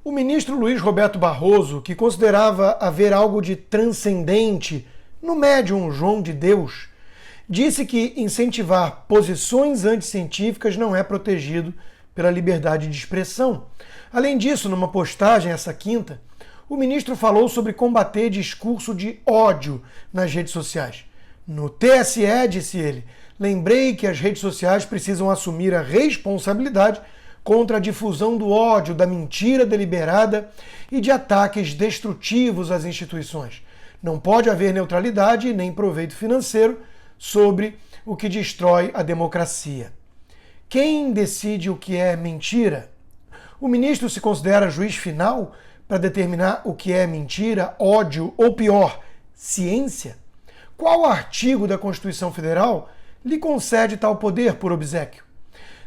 O ministro Luiz Roberto Barroso, que considerava haver algo de transcendente no médium João de Deus, disse que incentivar posições anticientíficas não é protegido pela liberdade de expressão. Além disso, numa postagem essa quinta, o ministro falou sobre combater discurso de ódio nas redes sociais. No TSE, disse ele, lembrei que as redes sociais precisam assumir a responsabilidade contra a difusão do ódio, da mentira deliberada e de ataques destrutivos às instituições. Não pode haver neutralidade nem proveito financeiro sobre o que destrói a democracia. Quem decide o que é mentira? O ministro se considera juiz final para determinar o que é mentira, ódio ou, pior, ciência? Qual artigo da Constituição Federal lhe concede tal poder por obséquio?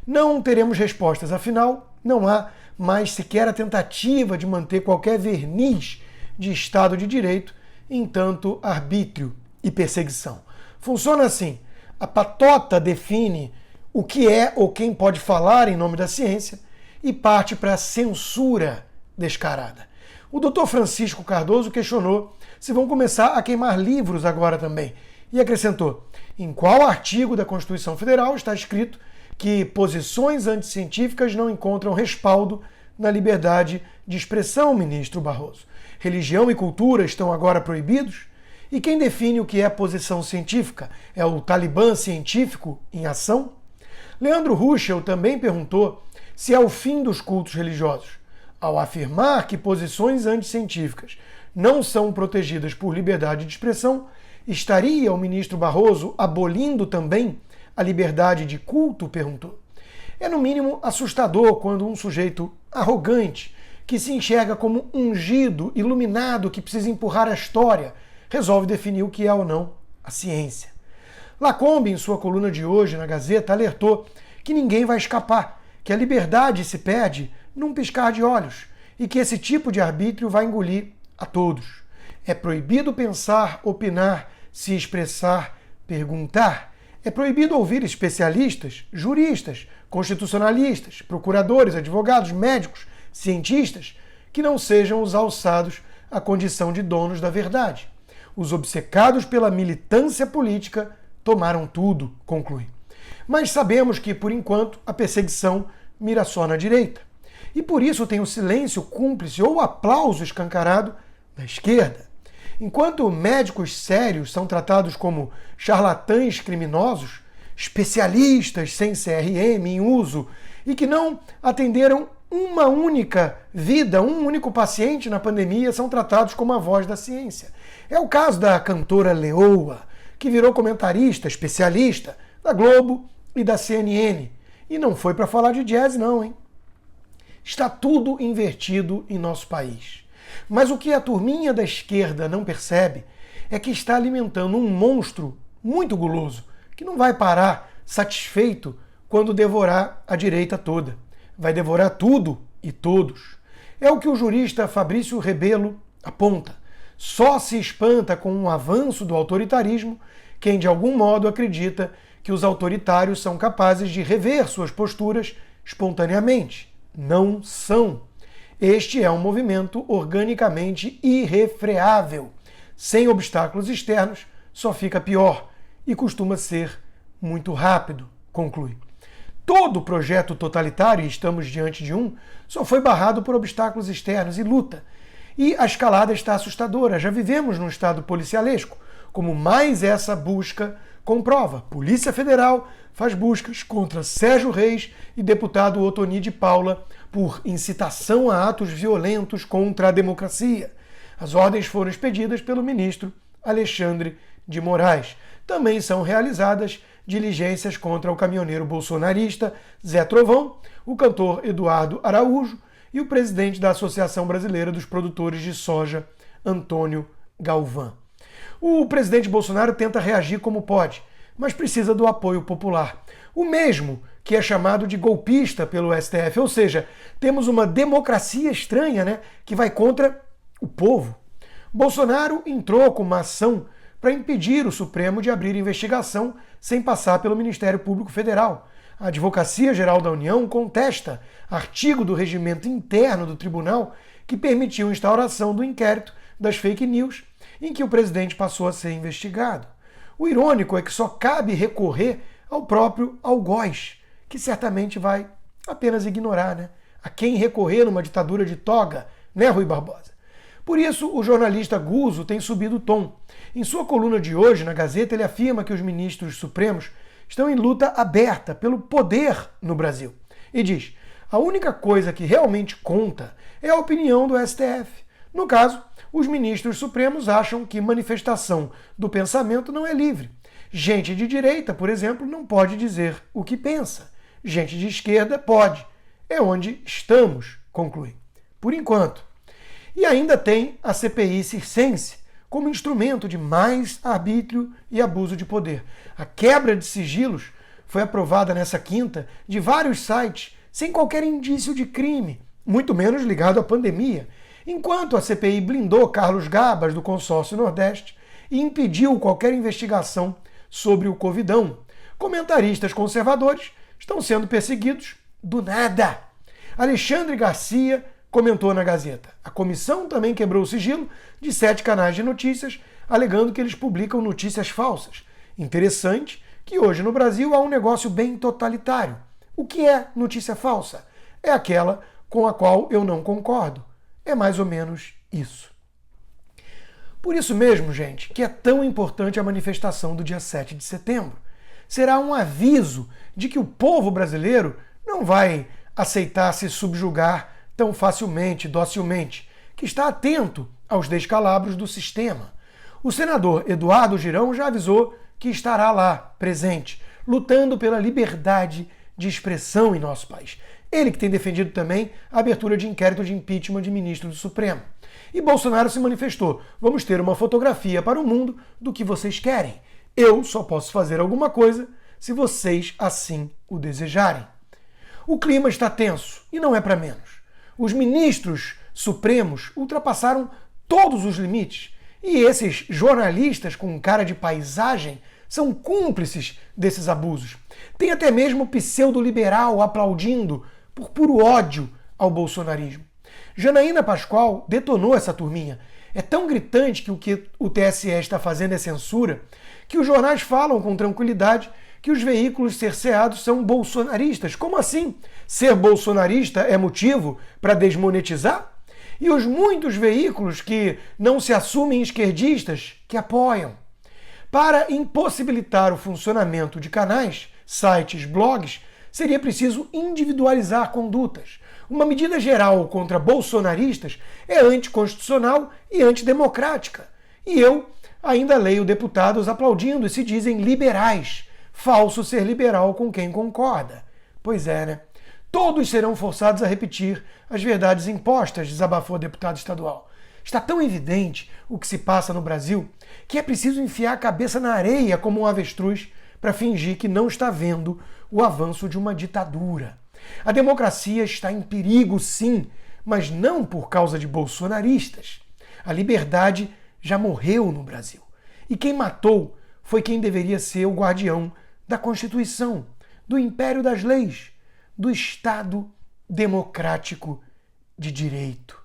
Não teremos respostas, afinal, não há mais sequer a tentativa de manter qualquer verniz de Estado de Direito em tanto arbítrio e perseguição. Funciona assim: a patota define o que é ou quem pode falar em nome da ciência e parte para a censura descarada. O Dr. Francisco Cardoso questionou se vão começar a queimar livros agora também e acrescentou: em qual artigo da Constituição Federal está escrito que posições anticientíficas não encontram respaldo na liberdade de expressão, ministro Barroso? Religião e cultura estão agora proibidos? E quem define o que é posição científica? É o Talibã científico em ação? Leandro Ruschel também perguntou se é o fim dos cultos religiosos. Ao afirmar que posições anticientíficas não são protegidas por liberdade de expressão, estaria o ministro Barroso abolindo também a liberdade de culto? Perguntou. É no mínimo assustador quando um sujeito arrogante, que se enxerga como ungido, iluminado, que precisa empurrar a história, resolve definir o que é ou não a ciência. Lacombe, em sua coluna de hoje na Gazeta, alertou que ninguém vai escapar, que a liberdade se perde num piscar de olhos e que esse tipo de arbítrio vai engolir a todos. É proibido pensar, opinar, se expressar, perguntar. É proibido ouvir especialistas, juristas, constitucionalistas, procuradores, advogados, médicos, cientistas, que não sejam os alçados à condição de donos da verdade. Os obcecados pela militância política tomaram tudo, conclui. Mas sabemos que, por enquanto, a perseguição mira só na direita. E por isso tem o silêncio cúmplice ou o aplauso escancarado da esquerda. Enquanto médicos sérios são tratados como charlatães criminosos, especialistas sem CRM em uso e que não atenderam uma única vida, um único paciente na pandemia, são tratados como a voz da ciência. É o caso da cantora Leoa, que virou comentarista, especialista da Globo e da CNN. E não foi para falar de jazz não, hein? Está tudo invertido em nosso país. Mas o que a turminha da esquerda não percebe é que está alimentando um monstro muito guloso, que não vai parar satisfeito quando devorar a direita toda. Vai devorar tudo e todos. É o que o jurista Fabrício Rebelo aponta. Só se espanta com um avanço do autoritarismo quem de algum modo acredita que os autoritários são capazes de rever suas posturas espontaneamente. Não são. Este é um movimento organicamente irrefreável. Sem obstáculos externos, só fica pior e costuma ser muito rápido, conclui. Todo projeto totalitário, e estamos diante de um, só foi barrado por obstáculos externos e luta. E a escalada está assustadora. Já vivemos num estado policialesco, como mais essa busca comprova. Polícia Federal faz buscas contra Sérgio Reis e deputado Otoni de Paula por incitação a atos violentos contra a democracia. As ordens foram expedidas pelo ministro Alexandre de Moraes. Também são realizadas diligências contra o caminhoneiro bolsonarista Zé Trovão, o cantor Eduardo Araújo e o presidente da Associação Brasileira dos Produtores de Soja, Antônio Galvão. O presidente Bolsonaro tenta reagir como pode, mas precisa do apoio popular. O mesmo que é chamado de golpista pelo STF, ou seja, temos uma democracia estranha, né, que vai contra o povo. Bolsonaro entrou com uma ação para impedir o Supremo de abrir investigação sem passar pelo Ministério Público Federal. A Advocacia Geral da União contesta artigo do regimento interno do tribunal que permitiu a instauração do inquérito das fake news, em que o presidente passou a ser investigado. O irônico é que só cabe recorrer ao próprio algoz, que certamente vai apenas ignorar, né? A quem recorrer numa ditadura de toga, né, Rui Barbosa? Por isso, o jornalista Guzzo tem subido o tom. Em sua coluna de hoje, na Gazeta, ele afirma que os ministros supremos estão em luta aberta pelo poder no Brasil. E diz: a única coisa que realmente conta é a opinião do STF. No caso, os ministros supremos acham que manifestação do pensamento não é livre. Gente de direita, por exemplo, não pode dizer o que pensa. Gente de esquerda pode. É onde estamos, conclui. Por enquanto. E ainda tem a CPI circense como instrumento de mais arbítrio e abuso de poder. A quebra de sigilos foi aprovada nessa quinta de vários sites sem qualquer indício de crime, muito menos ligado à pandemia, enquanto a CPI blindou Carlos Gabas do Consórcio Nordeste e impediu qualquer investigação sobre o Covidão. Comentaristas conservadores estão sendo perseguidos do nada. Alexandre Garcia comentou na Gazeta: a comissão também quebrou o sigilo de 7 canais de notícias, alegando que eles publicam notícias falsas. Interessante que hoje no Brasil há um negócio bem totalitário. O que é notícia falsa? É aquela com a qual eu não concordo. É mais ou menos isso. Por isso mesmo, gente, que é tão importante a manifestação do dia 7 de setembro. Será um aviso de que o povo brasileiro não vai aceitar se subjugar tão facilmente, docilmente, que está atento aos descalabros do sistema. O senador Eduardo Girão já avisou que estará lá, presente, lutando pela liberdade de expressão em nosso país. Ele que tem defendido também a abertura de inquérito de impeachment de ministro do Supremo. E Bolsonaro se manifestou: vamos ter uma fotografia para o mundo do que vocês querem. Eu só posso fazer alguma coisa se vocês assim o desejarem. O clima está tenso e não é para menos. Os ministros supremos ultrapassaram todos os limites e esses jornalistas com cara de paisagem são cúmplices desses abusos. Tem até mesmo pseudo-liberal aplaudindo por puro ódio ao bolsonarismo. Janaína Pascoal detonou essa turminha. É tão gritante que o TSE está fazendo é censura, que os jornais falam com tranquilidade que os veículos cerceados são bolsonaristas. Como assim? Ser bolsonarista é motivo para desmonetizar? E os muitos veículos que não se assumem esquerdistas que apoiam? Para impossibilitar o funcionamento de canais, sites, blogs, seria preciso individualizar condutas. Uma medida geral contra bolsonaristas é anticonstitucional e antidemocrática. E eu ainda leio deputados aplaudindo e se dizem liberais. Falso ser liberal com quem concorda. Pois é, né? Todos serão forçados a repetir as verdades impostas, desabafou a deputada estadual. Está tão evidente o que se passa no Brasil que é preciso enfiar a cabeça na areia como um avestruz para fingir que não está vendo o avanço de uma ditadura. A democracia está em perigo, sim, mas não por causa de bolsonaristas. A liberdade já morreu no Brasil. E quem matou foi quem deveria ser o guardião da Constituição, do império das leis, do Estado democrático de direito.